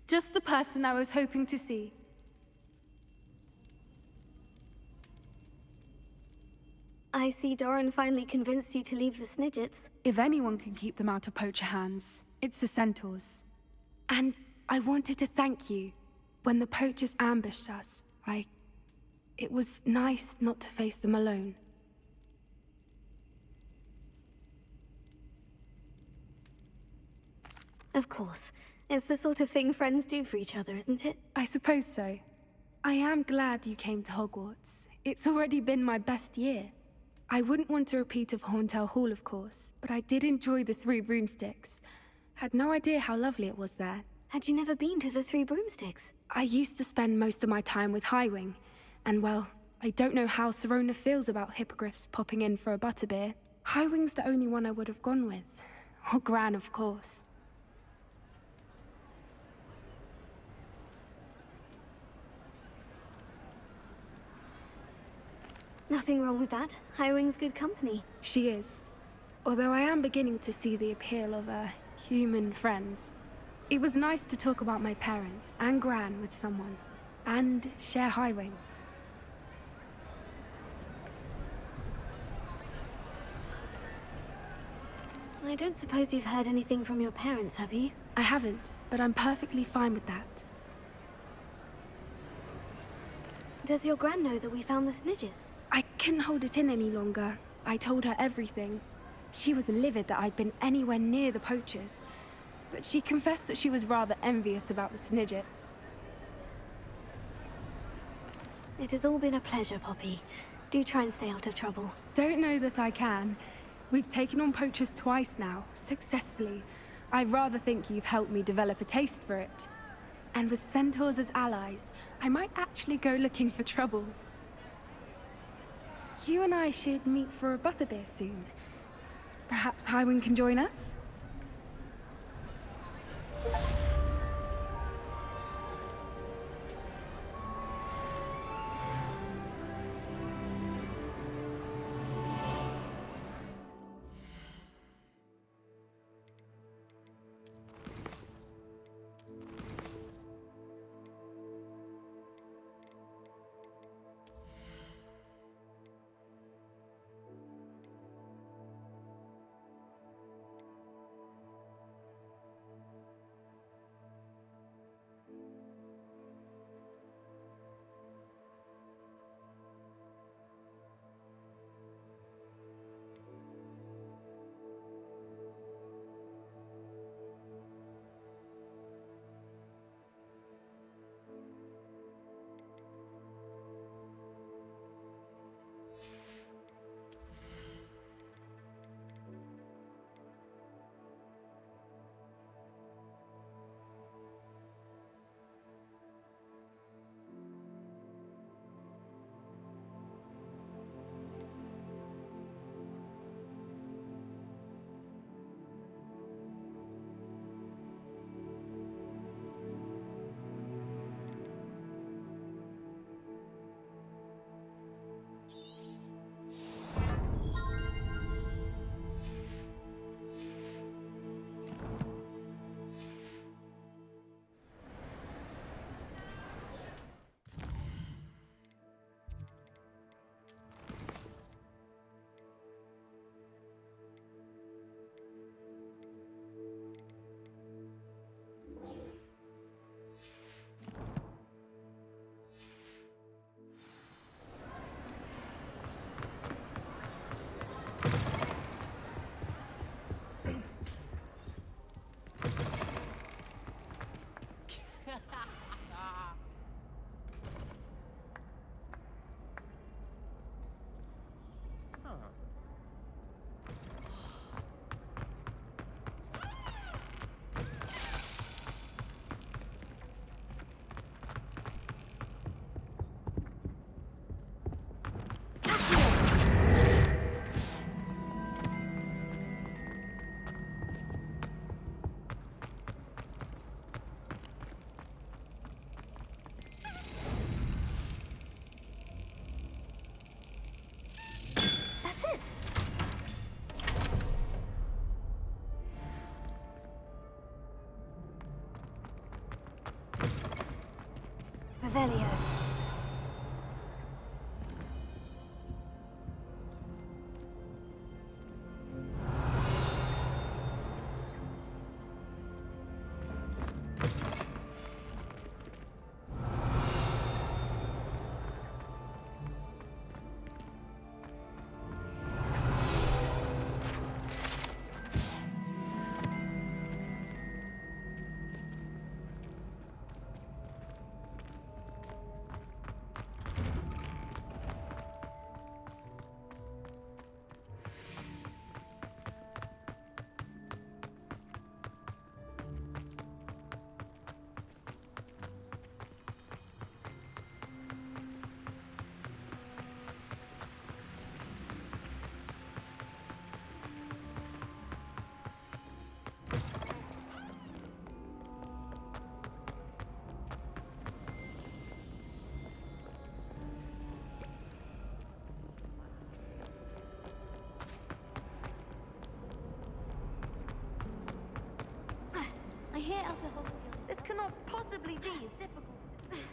Just the person I was hoping to see. I see Doran finally convinced you to leave the Snidgets. If anyone can keep them out of poacher hands, it's the centaurs. And I wanted to thank you. When the poachers ambushed us, it was nice not to face them alone. Of course. It's the sort of thing friends do for each other, isn't it? I suppose so. I am glad you came to Hogwarts. It's already been my best year. I wouldn't want a repeat of Horntail Hall, of course, but I did enjoy the Three Broomsticks. Had no idea how lovely it was there. Had you never been to the Three Broomsticks? I used to spend most of my time with Highwing, and well, I don't know how Serona feels about hippogriffs popping in for a butterbeer. Highwing's the only one I would have gone with. Or Gran, of course. Nothing wrong with that. Highwing's good company. She is. Although I am beginning to see the appeal of, human friends. It was nice to talk about my parents and Gran with someone. And share Highwing. I don't suppose you've heard anything from your parents, have you? I haven't, but I'm perfectly fine with that. Does your Gran know that we found the Snidgets? I couldn't hold it in any longer. I told her everything. She was livid that I'd been anywhere near the poachers, but she confessed that she was rather envious about the Snidgets. It has all been a pleasure, Poppy. Do try and stay out of trouble. Don't know that I can. We've taken on poachers twice now, successfully. I rather think you've helped me develop a taste for it. And with centaurs as allies, I might actually go looking for trouble. You and I should meet for a butterbeer soon. Perhaps Highwing can join us? Revelio. I hear alcohol. This cannot possibly be as difficult as it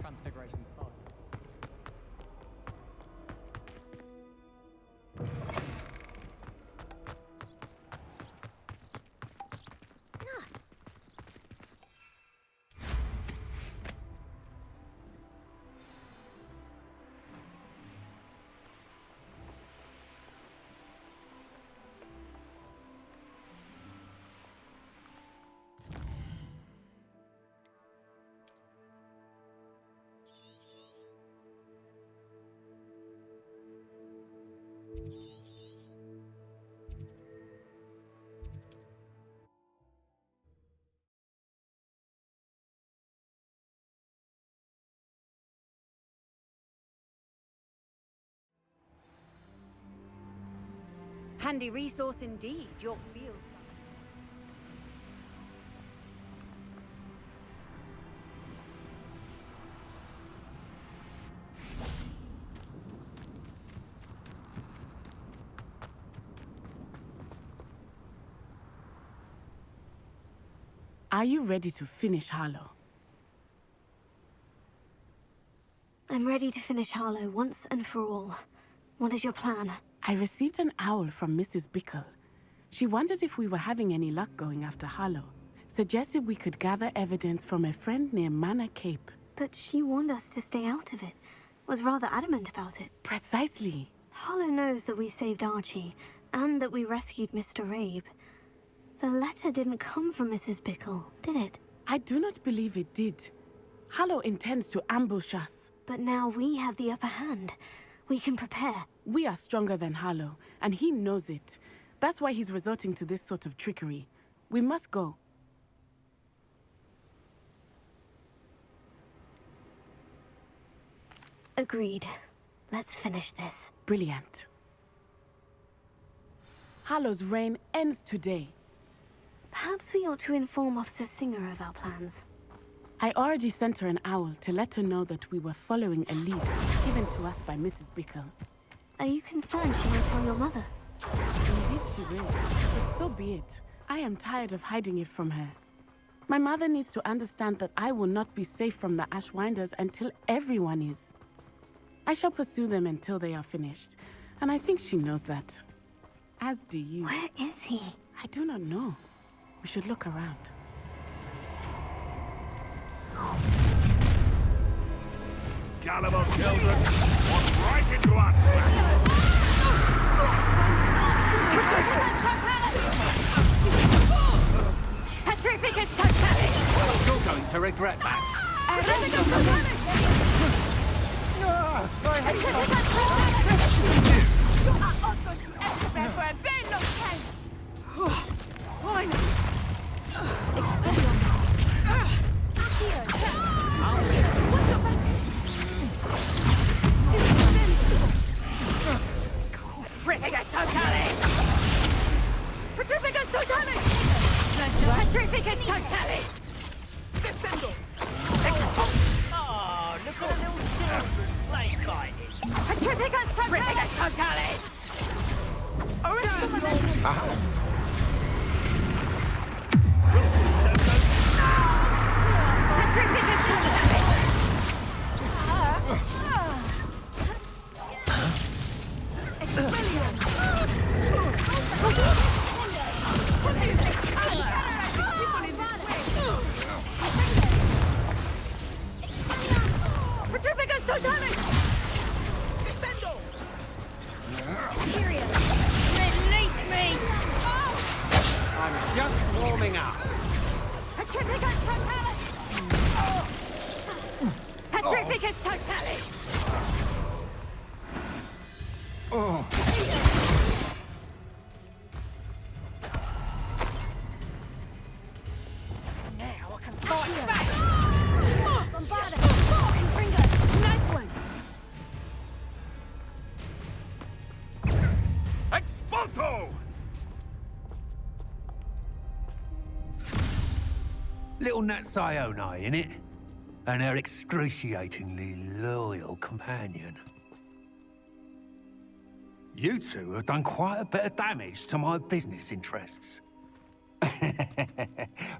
Transfiguration followed. Handy resource indeed, your field. Are you ready to finish Harlow? I'm ready to finish Harlow once and for all. What is your plan? I received an owl from Mrs. Bickle. She wondered if we were having any luck going after Harlow. Suggested we could gather evidence from a friend near Manor Cape. But she warned us to stay out of it. Was rather adamant about it. Precisely. Harlow knows that we saved Archie, and that we rescued Mr. Rabe. The letter didn't come from Mrs. Bickle, did it? I do not believe it did. Harlow intends to ambush us. But now we have the upper hand. We can prepare. We are stronger than Harlow, and he knows it. That's why he's resorting to this sort of trickery. We must go. Agreed. Let's finish this. Brilliant. Harlow's reign ends today. Perhaps we ought to inform Officer Singer of our plans. I already sent her an owl to let her know that we were following a lead given to us by Mrs. Bickle. Are you concerned she might tell your mother? Indeed she will, but so be it. I am tired of hiding it from her. My mother needs to understand that I will not be safe from the Ashwinders until everyone is. I shall pursue them until they are finished, and I think she knows that. As do you. Where is he? I do not know. We should look around. Gullible children, walk right into our trap. Petrificus totalis! You're going to regret that. I Petrificus totalis! Petrificus totalis! Petrificus totalis! Release me! I'm just warming up. Petrificus totalis! Petrificus totalis! Now I can fight back! Nice one! Expulso! Little Nat Sione, innit? And her excruciatingly loyal companion. You two have done quite a bit of damage to my business interests.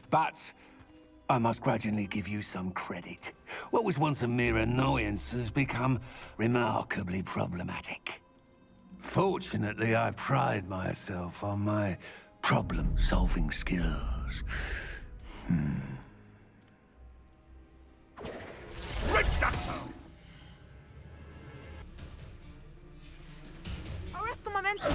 But I must grudgingly give you some credit. What was once a mere annoyance has become remarkably problematic. Fortunately, I pride myself on my problem-solving skills. Reducto! Arresto momentum!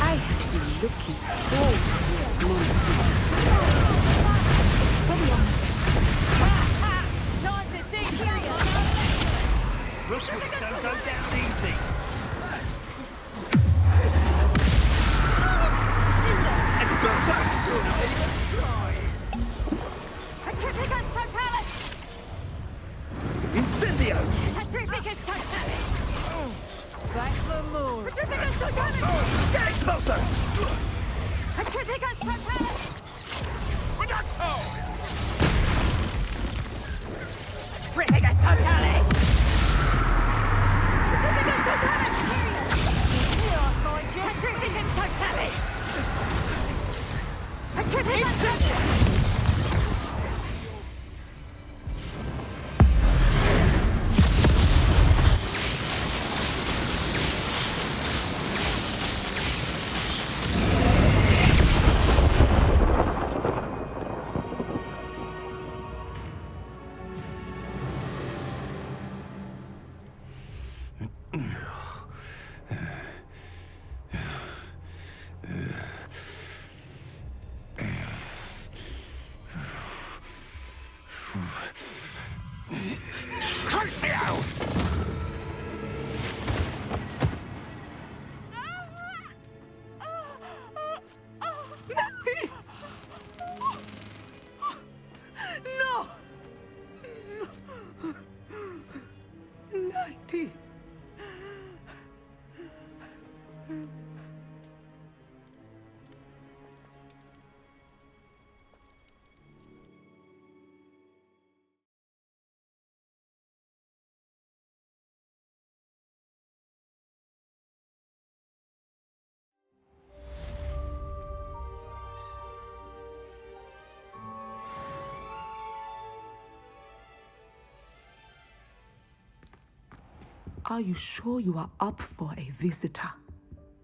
I have been looking forward to this moment. Time to teach you! Rookies don't go down easy! Expulso! Petrificus totalis! Incendio! Petrificus totalis! Back for more! Petrificus totalis! Expulso! Petrificus totalis! Reducto! Petrificus totalis! Petrificus totalis! Petrificus totalis! Petrificus totalis! Crucio! Natty! No! Natty! Are you sure you are up for a visitor?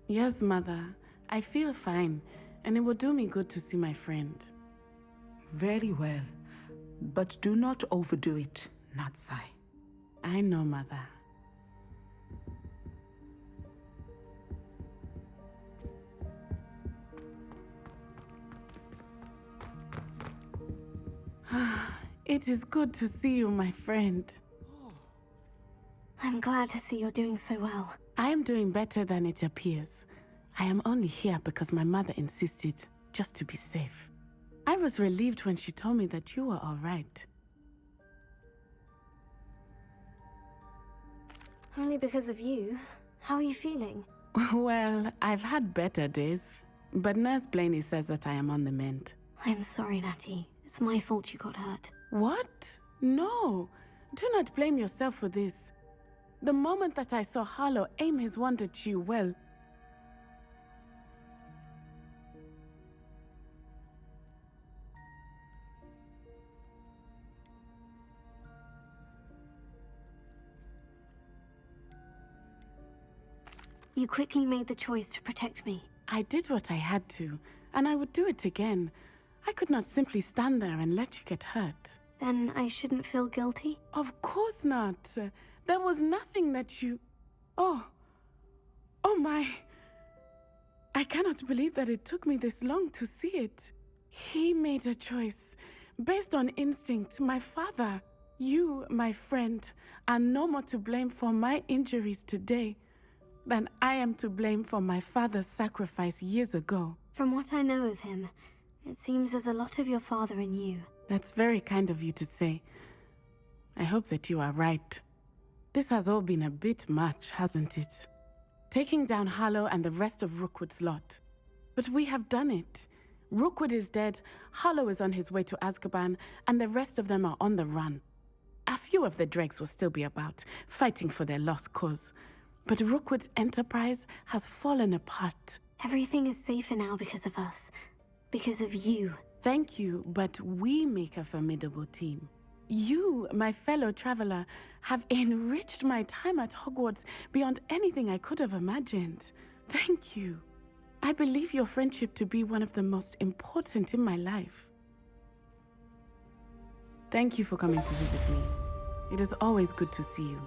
Yes, Mother. I feel fine, and it will do me good to see my friend. Very well. But do not overdo it, Natsai. I know, Mother. It is good to see you, my friend. I'm glad to see you're doing so well. I am doing better than it appears. I am only here because my mother insisted, just to be safe. I was relieved when she told me that you were all right. Only because of you. How are you feeling? Well, I've had better days, but Nurse Blaney says that I am on the mend. I'm sorry, Natty. It's my fault you got hurt. What? No. Do not blame yourself for this. The moment that I saw Harlow aim his wand at you, well... You quickly made the choice to protect me. I did what I had to, and I would do it again. I could not simply stand there and let you get hurt. Then I shouldn't feel guilty? Of course not. There was nothing that you... Oh my... I cannot believe that it took me this long to see it. He made a choice, based on instinct. My father, you, my friend, are no more to blame for my injuries today than I am to blame for my father's sacrifice years ago. From what I know of him, it seems there's a lot of your father in you. That's very kind of you to say. I hope that you are right. This has all been a bit much, hasn't it? Taking down Harlow and the rest of Rookwood's lot. But we have done it. Rookwood is dead, Harlow is on his way to Azkaban, and the rest of them are on the run. A few of the dregs will still be about, fighting for their lost cause. But Rookwood's enterprise has fallen apart. Everything is safer now because of us. Because of you. Thank you, but we make a formidable team. You, my fellow traveler, have enriched my time at Hogwarts beyond anything I could have imagined. Thank you. I believe your friendship to be one of the most important in my life. Thank you for coming to visit me. It is always good to see you.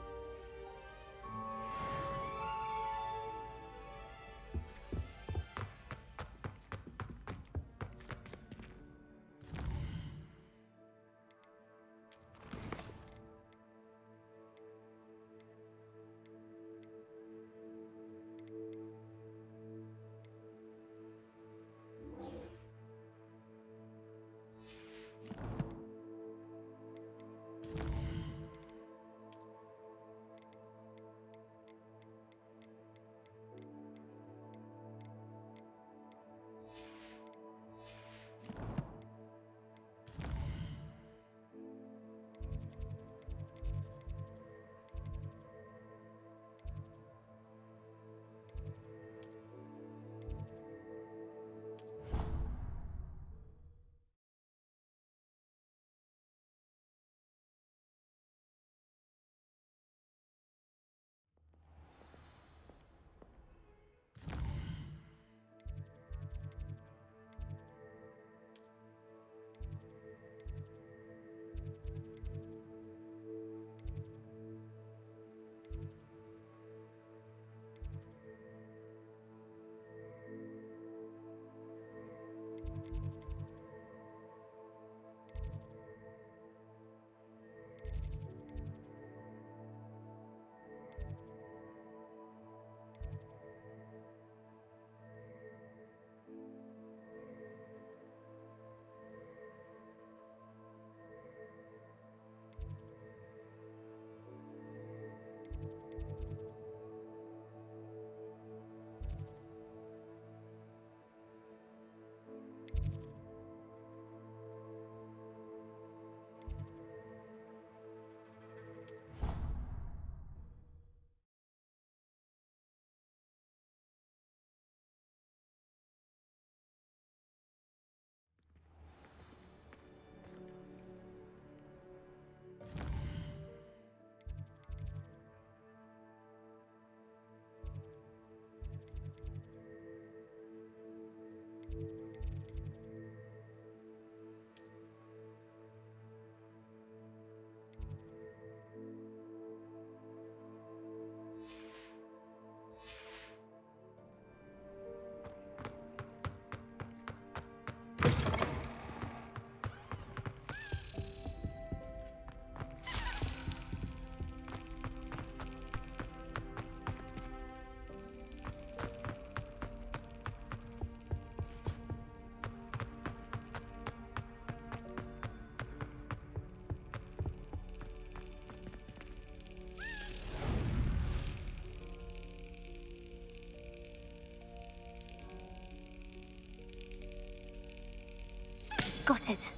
got it.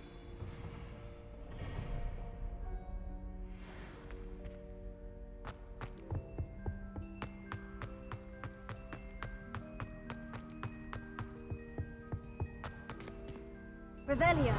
Revelio.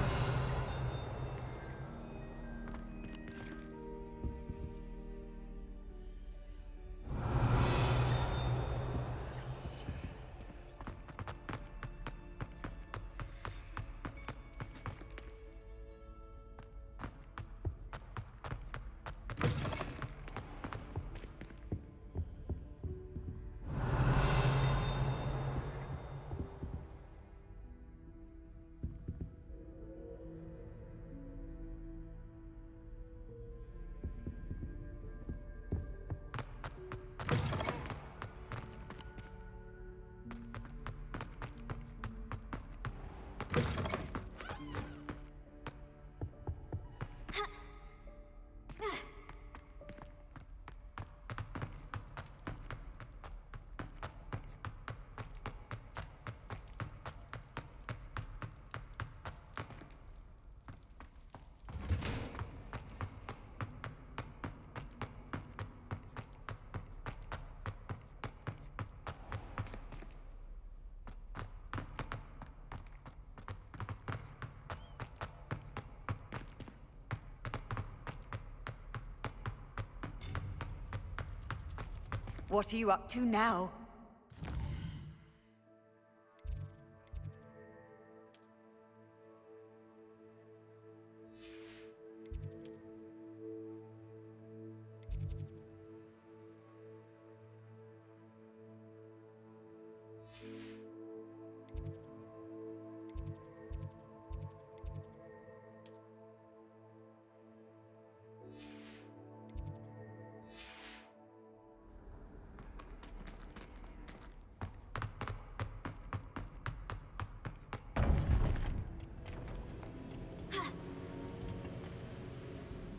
What are you up to now?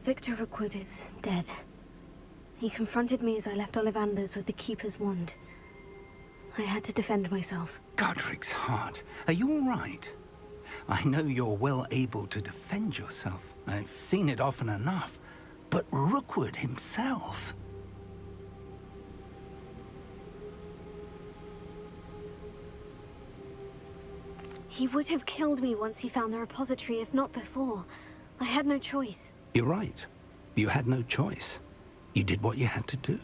Victor Rookwood is dead. He confronted me as I left Ollivander's with the Keeper's wand. I had to defend myself. Godric's heart. Are you all right? I know you're well able to defend yourself. I've seen it often enough. But Rookwood himself... He would have killed me once he found the repository, if not before. I had no choice. You're right. You had no choice. You did what you had to do.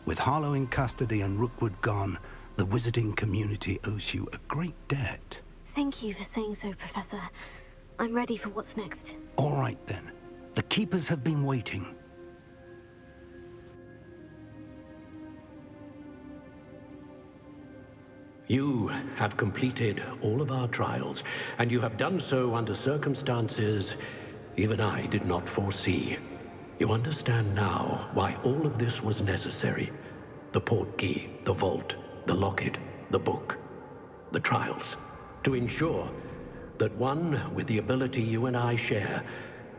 With Harlow in custody and Rookwood gone, the wizarding community owes you a great debt. Thank you for saying so, Professor. I'm ready for what's next. All right, then. The Keepers have been waiting. You have completed all of our trials, and you have done so under circumstances even I did not foresee. You understand now why all of this was necessary. The portkey, the vault, the locket, the book, the trials. To ensure that one with the ability you and I share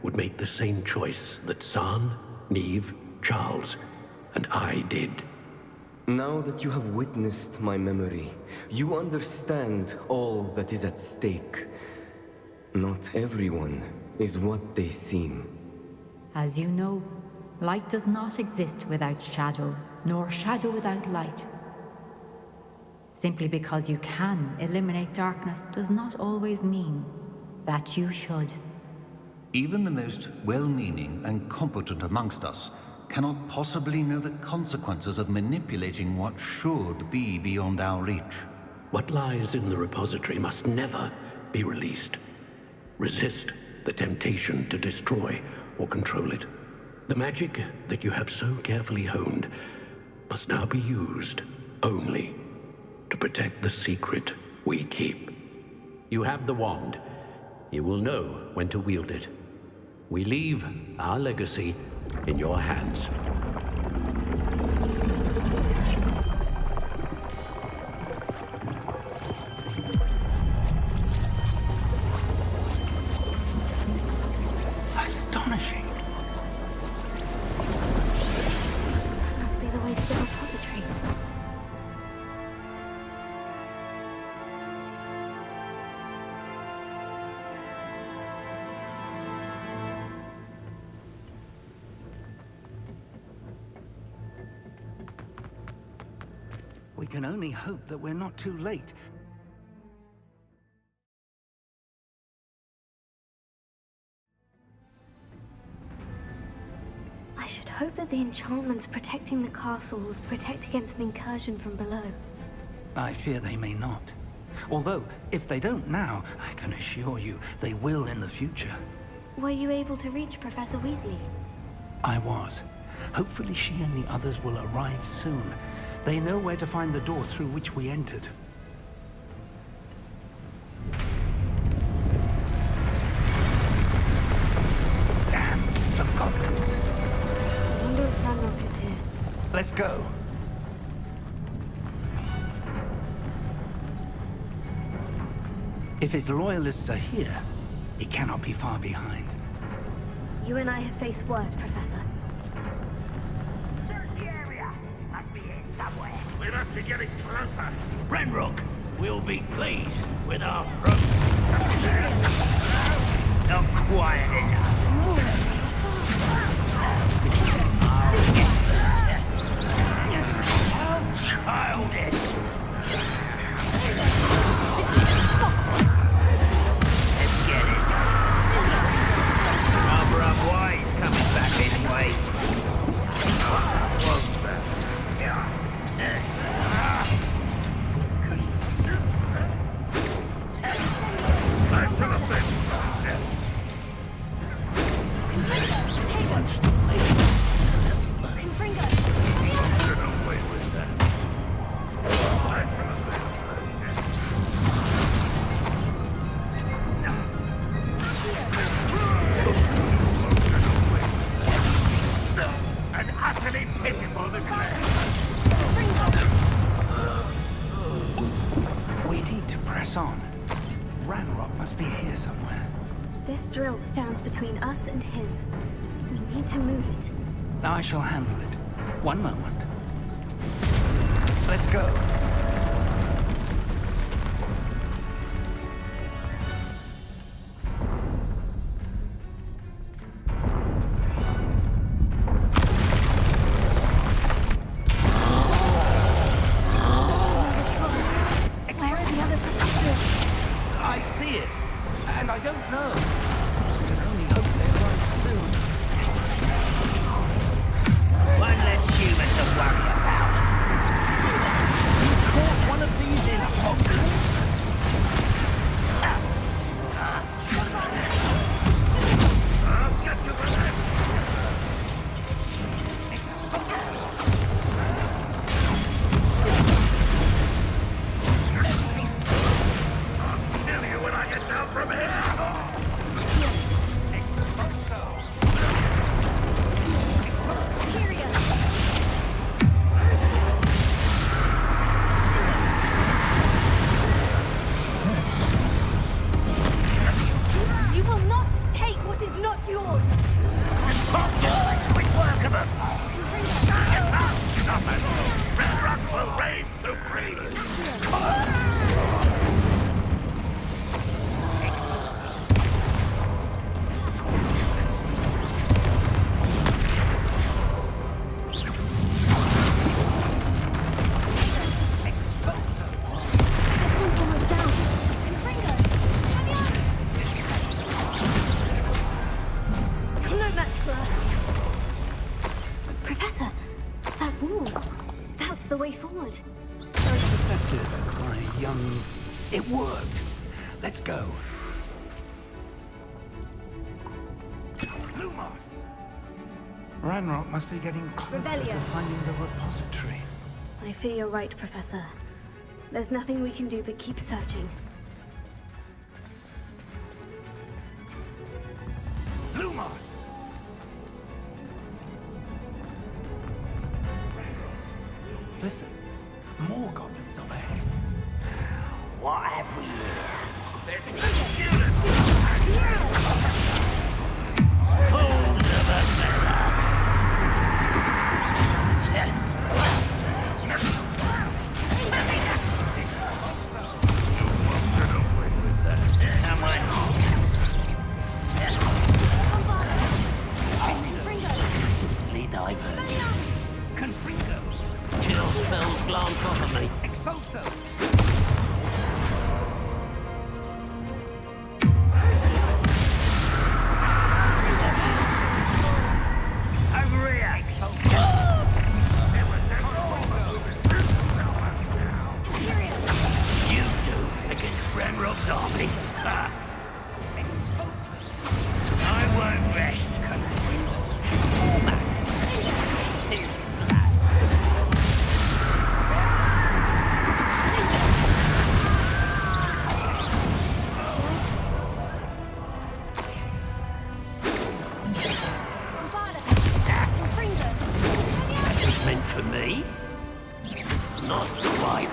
would make the same choice that San, Neve, Charles, and I did. Now that you have witnessed my memory, you understand all that is at stake. Not everyone is what they seem. As you know, light does not exist without shadow, nor shadow without light. Simply because you can eliminate darkness does not always mean that you should. Even the most well-meaning and competent amongst us cannot possibly know the consequences of manipulating what should be beyond our reach. What lies in the repository must never be released. Resist the temptation to destroy or control it. The magic that you have so carefully honed must now be used only to protect the secret we keep. You have the wand. You will know when to wield it. We leave our legacy in your hands. Astonishing. Must be the way to the repository. can only hope that we're not too late. I should hope that the enchantments protecting the castle would protect against an incursion from below. I fear they may not. Although, if they don't now, I can assure you they will in the future. Were you able to reach Professor Weasley? I was. Hopefully she and the others will arrive soon. They know where to find the door through which we entered. Damn, the goblins. I wonder if Ranrock is here. Let's go. If his loyalists are here, he cannot be far behind. You and I have faced worse, Professor. Search the area. Must be here somewhere. We must be getting closer. Ranrock will be pleased with our progress. Not quiet enough. How childish! Let's get this over. Rather unwise coming back anyway. An utterly pitiful display. We need to press on. Ranrock must be here somewhere. This drill stands between us and him. We need to move it. I shall handle it. One moment. Let's go. Where are the other professors? I see it, and I don't know. I can only hope they arrive soon. One less human to worry about. You caught one of these in Hogwarts. I'll get you with that. I'll kill you when I get down from here. You will not take what is not yours! Quick work of them. Get out, stop it. Ranrock will reign supreme. This one's almost down. You're no match for us. Professor, that wall. That's the way forward. Very perceptive, my young... It worked. Let's go. Lumos. Ranrock must be getting closer Revelio. to finding the repository. I fear you're right, Professor. There's nothing we can do but keep searching. Lumos. Listen, more goblins up ahead. What have we here? Fools of a feather! Someone... Easily diverted. Confringo. Chill spells glance off of me. for me. Not quite.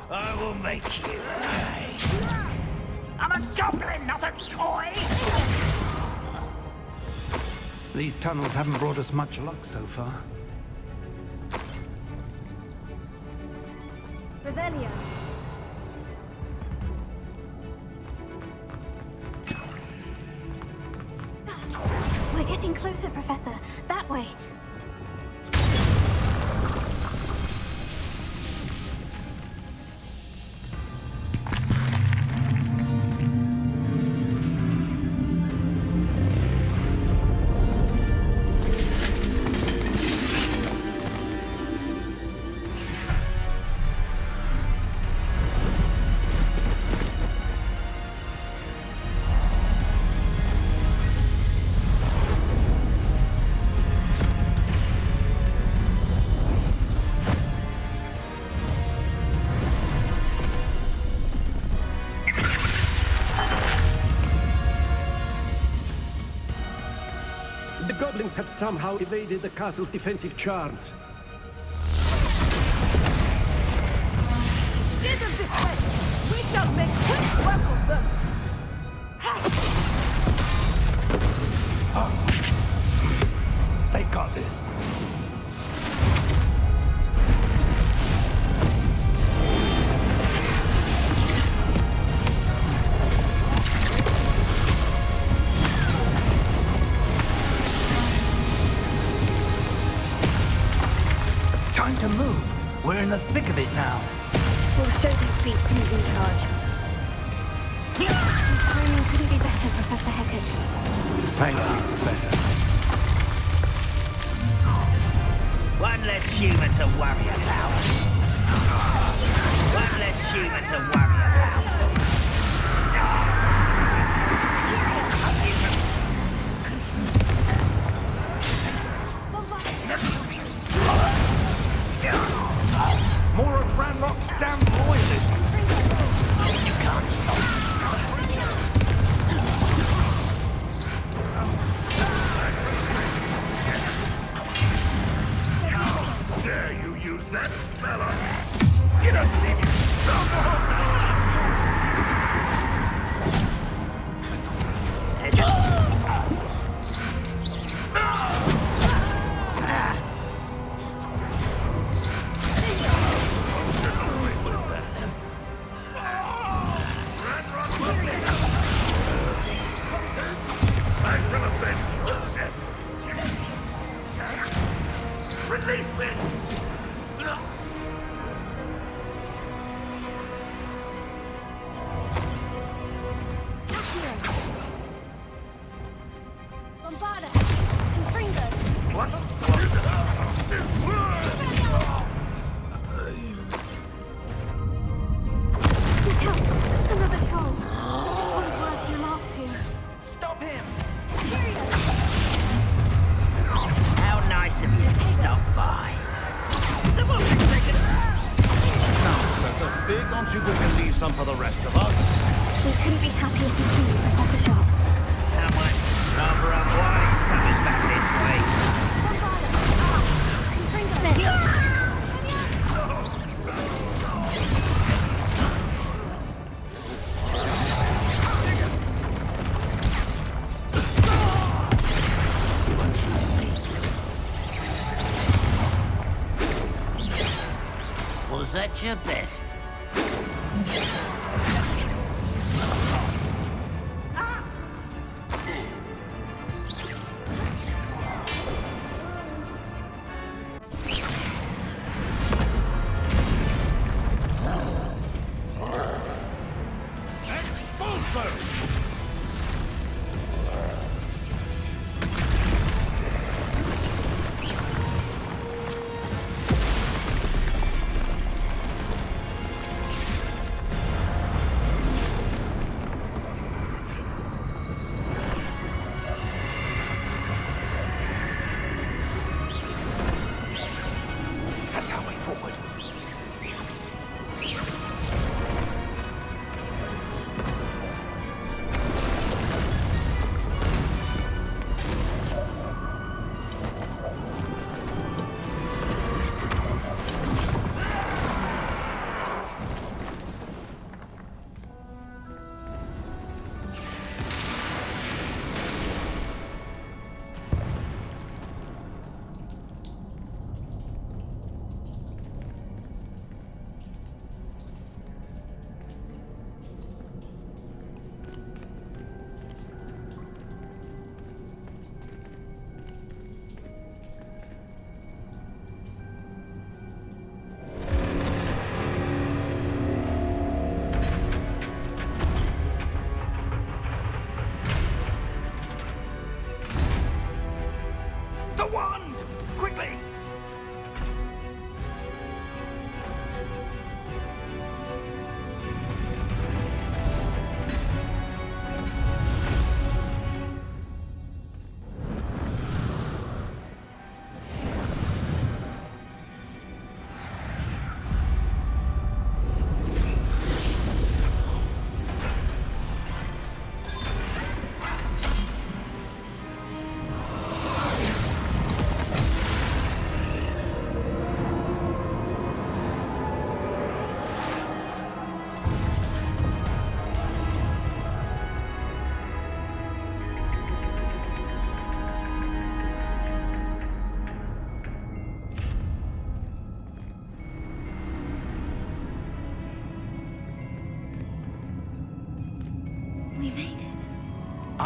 I will make you pay. I'm a goblin, not a toy! These tunnels haven't brought us much luck so far. Revelio. We're getting closer, Professor. That way. The goblins have somehow evaded the castle's defensive charms. Steer them this way! We shall make quick work of them! They got this. Time to move. We're in the thick of it now. We'll show these beasts who's in charge. Your timing couldn't be better, Professor Hecat. Thank you, Professor. One less human to worry about. One less human to worry about. More of Ranrock's damn loyalists! You can't stop. Dare you use that spell on me? You don't leave you I shall avenge your death. Release me! Bombarda! Confringo! Look out! Another troll! This one's worse than the last two. Stop him! How nice of you to stop by. Someone can take it. Now, Professor Fig, aren't you going to leave some for the rest of us? We couldn't be happier to see you, Professor Sharp. Someone rather unwise coming back this way. Was that your best?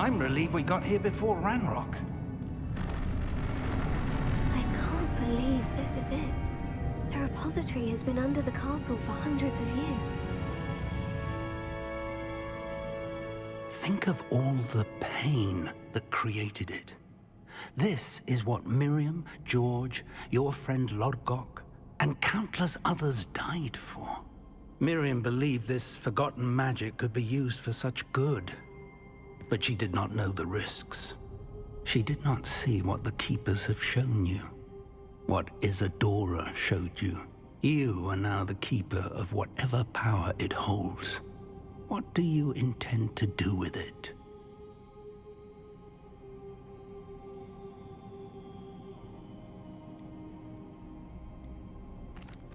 I'm relieved we got here before Ranrock. I can't believe this is it. The repository has been under the castle for hundreds of years. Think of all the pain that created it. This is what Miriam, George, your friend Lodgok, and countless others died for. Miriam believed this forgotten magic could be used for such good, but she did not know the risks. She did not see what the Keepers have shown you, what Isadora showed you. You are now the Keeper of whatever power it holds. What do you intend to do with it?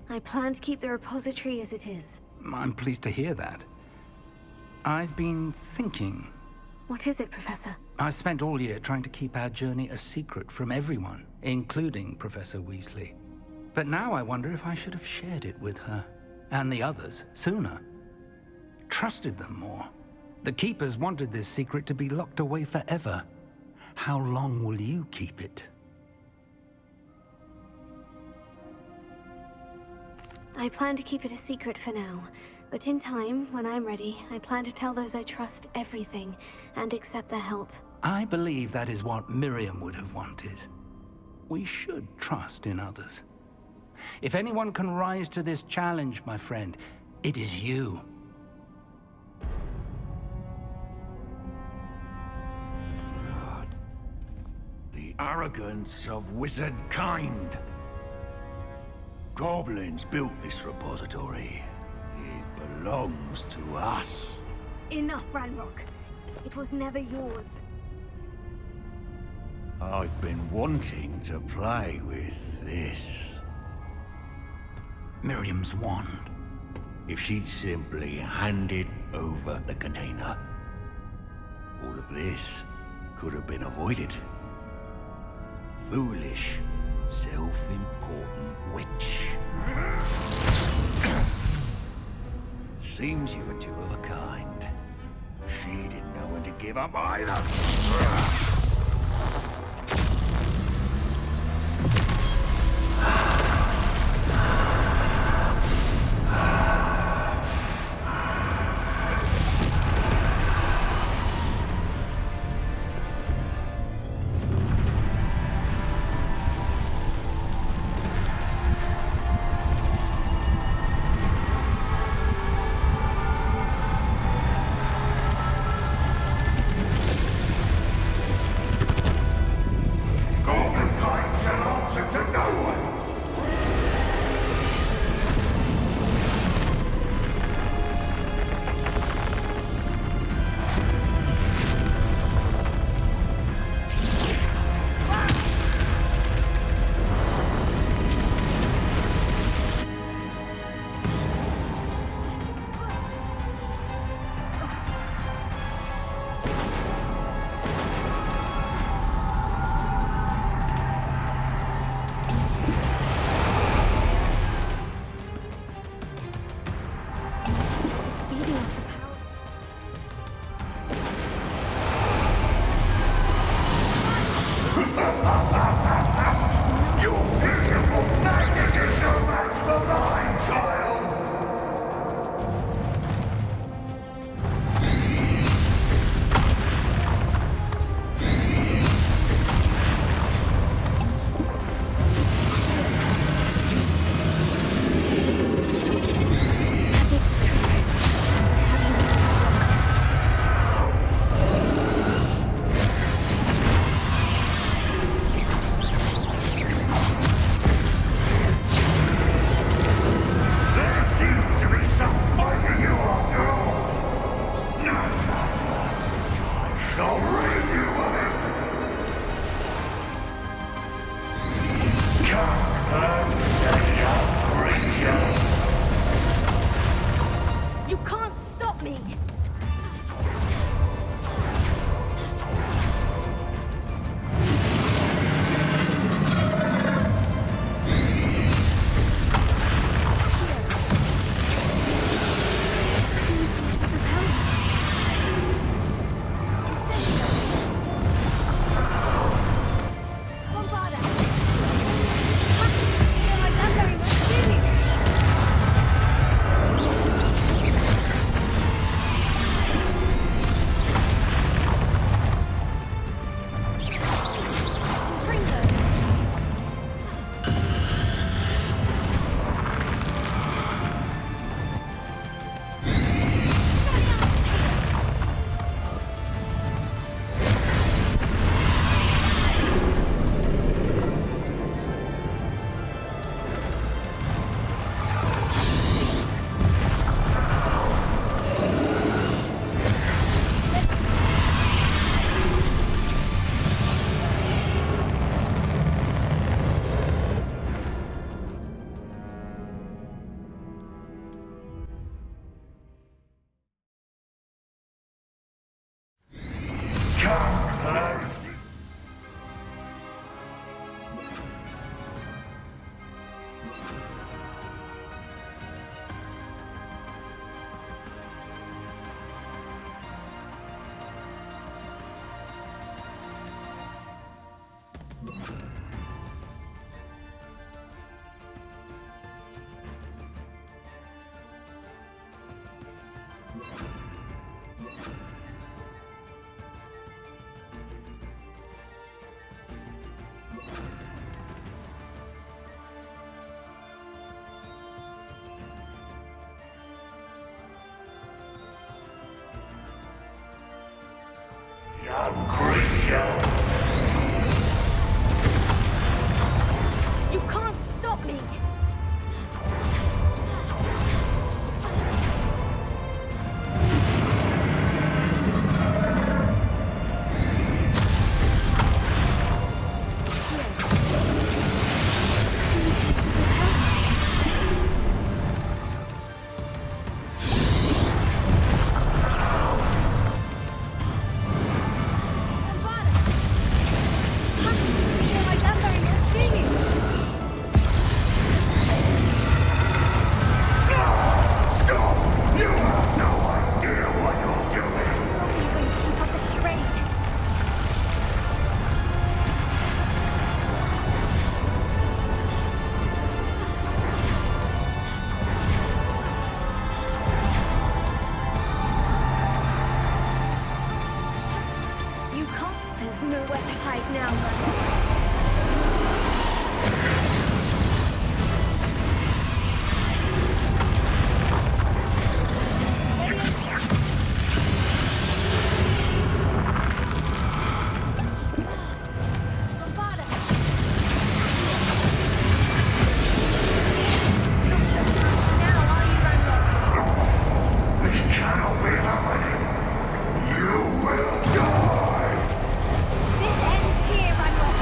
I plan to keep the repository as it is. I'm pleased to hear that. I've been thinking. What is it, Professor? I spent all year trying to keep our journey a secret from everyone, including Professor Weasley. But now I wonder if I should have shared it with her, and the others, sooner. Trusted them more. The Keepers wanted this secret to be locked away forever. How long will you keep it? I plan to keep it a secret for now, but in time, when I'm ready, I plan to tell those I trust everything and accept their help. I believe that is what Miriam would have wanted. We should trust in others. If anyone can rise to this challenge, my friend, it is you. The arrogance of wizard kind. Goblins built this repository. It belongs to us. Enough, Ranrock. It was never yours. I've been wanting to play with this. Miriam's wand. If she'd simply handed over the container, all of this could have been avoided. Foolish, self-important witch. Seems you were two of a kind. She didn't know when to give up either. One creature. You can't stop me! There's nowhere to hide now, This ends here, Ranrock.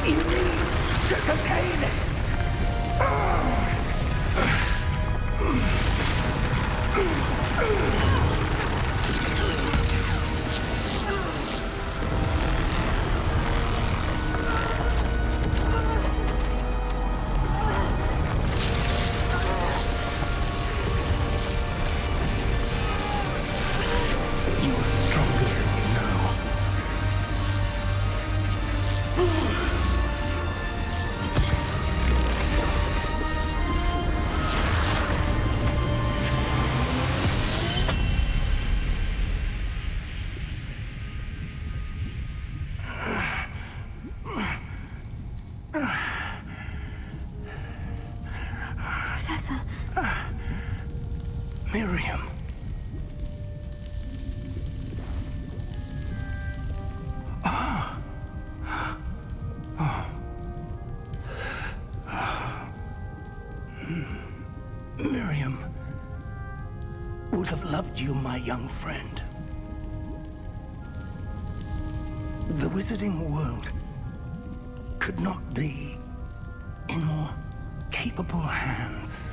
You need to contain it! You are stronger than you know. Professor. Miriam. Miriam would have loved you, my young friend. The wizarding world could not be in more capable hands.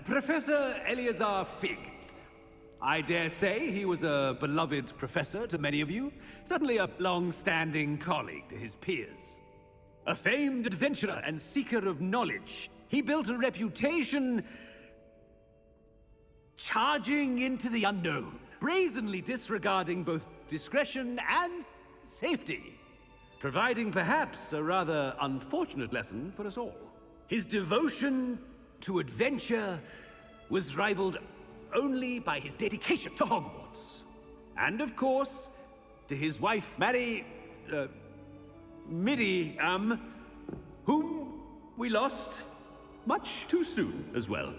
Professor Eleazar Fig. I dare say he was a beloved professor to many of you, certainly a long-standing colleague to his peers. A famed adventurer and seeker of knowledge, he built a reputation charging into the unknown, brazenly disregarding both discretion and safety, providing perhaps a rather unfortunate lesson for us all. His devotion to adventure was rivaled only by his dedication to Hogwarts. And of course, to his wife, Midi, whom we lost much too soon as well.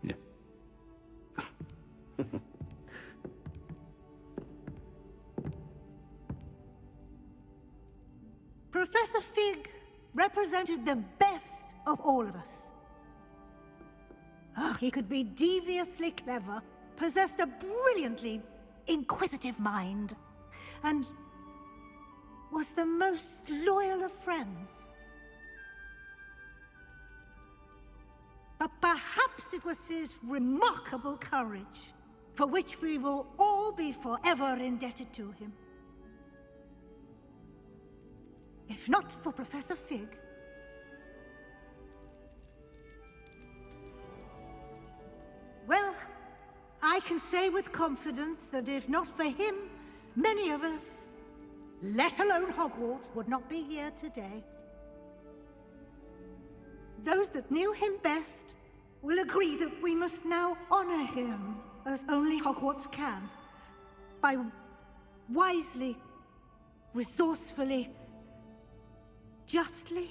Yeah. Professor Fig represented the best of all of us. He could be deviously clever, possessed a brilliantly inquisitive mind, and was the most loyal of friends. But perhaps it was his remarkable courage, for which we will all be forever indebted to him. If not for Professor Fig, well, I can say with confidence that if not for him, many of us, let alone Hogwarts, would not be here today. Those that knew him best will agree that we must now honor him as only Hogwarts can, by wisely, resourcefully, justly,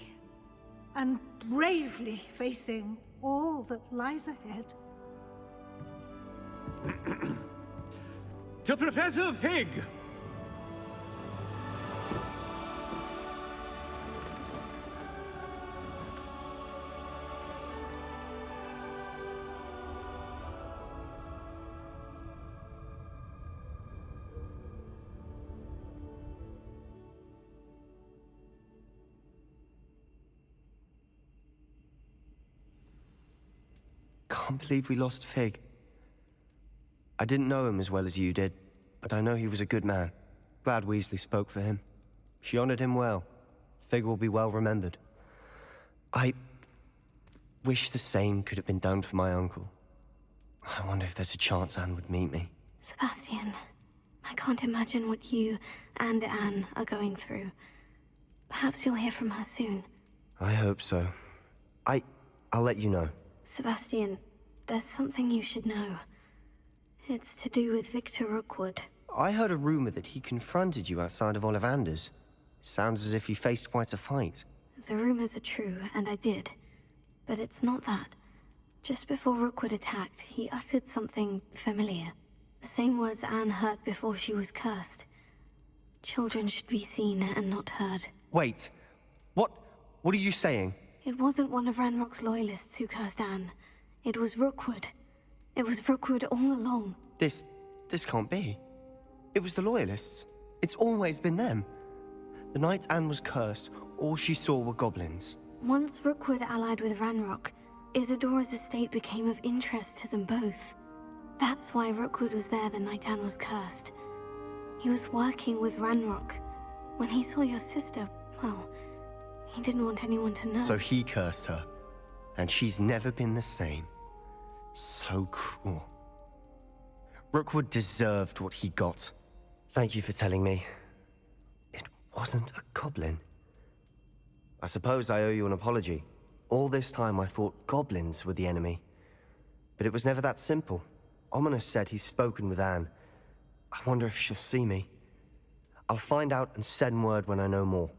and bravely facing all that lies ahead. To Professor Fig! Can't believe we lost Fig. I didn't know him as well as you did, but I know he was a good man. Glad Weasley spoke for him. She honored him well. Fig will be well remembered. I wish the same could have been done for my uncle. I wonder if there's a chance Anne would meet me. Sebastian, I can't imagine what you and Anne are going through. Perhaps you'll hear from her soon. I hope so. I'll let you know. Sebastian, there's something you should know. It's to do with Victor Rookwood. I heard a rumor that he confronted you outside of Ollivander's. Sounds as if you faced quite a fight. The rumors are true, and I did. But it's not that. Just before Rookwood attacked, he uttered something familiar. The same words Anne heard before she was cursed. Children should be seen and not heard. Wait. What are you saying? It wasn't one of Ranrock's loyalists who cursed Anne. It was Rookwood. It was Rookwood all along. This can't be. It was the loyalists. It's always been them. The night Anne was cursed, all she saw were goblins. Once Rookwood allied with Ranrock, Isadora's estate became of interest to them both. That's why Rookwood was there the night Anne was cursed. He was working with Ranrock. When he saw your sister, well, he didn't want anyone to know. So he cursed her, and she's never been the same. So cruel. Rookwood deserved what he got. Thank you for telling me. It wasn't a goblin. I suppose I owe you an apology. All this time I thought goblins were the enemy. But it was never that simple. Ominous said he's spoken with Anne. I wonder if she'll see me. I'll find out and send word when I know more.